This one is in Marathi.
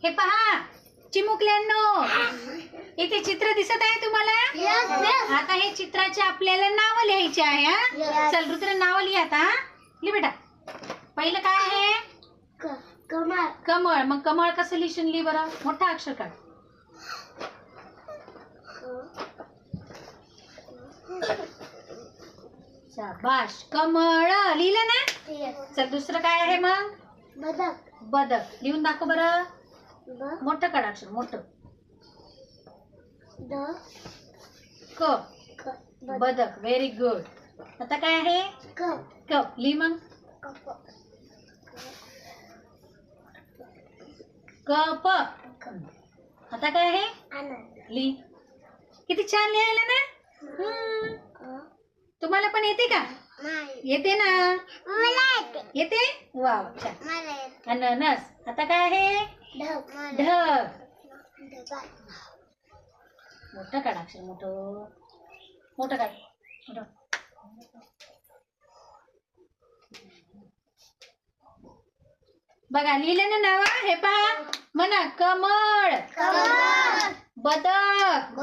हे पहा चिमुकल्यांनो, इथे चित्र दिसत आहे तुम्हाला? आता हे चित्राचे आपल्याला नाव लिहायचे आहे. हा चल रुद्र नाव लिहा आता. लिह बेटा. पहिलं काय आहे? कमळ. कमळ. मग कमळ कसं लिहिशील? लिह बरं. मोठा अक्षर काढ. शाबाश. कमळ लिहिलं ना? चल दुसरं काय आहे मग? बदक. बदक. लिहून दाखव बरं. मोठं काढ अक्षर मोठं. क. बदक. Very good. आता काय आहे? कप. लिह मग. कप. आता काय आहे? लिह. किती छान लिहायला ना. तुम्हाला पण येते का? येते ना? येते. वाव छान. अननस. आता काय आहे? ढग. मोठं काढ अक्षर मोठं. मोठं काढ. मोठं. बघा लिहिलं ना नाव. हे पहा म्हणा. कमळ. बदक.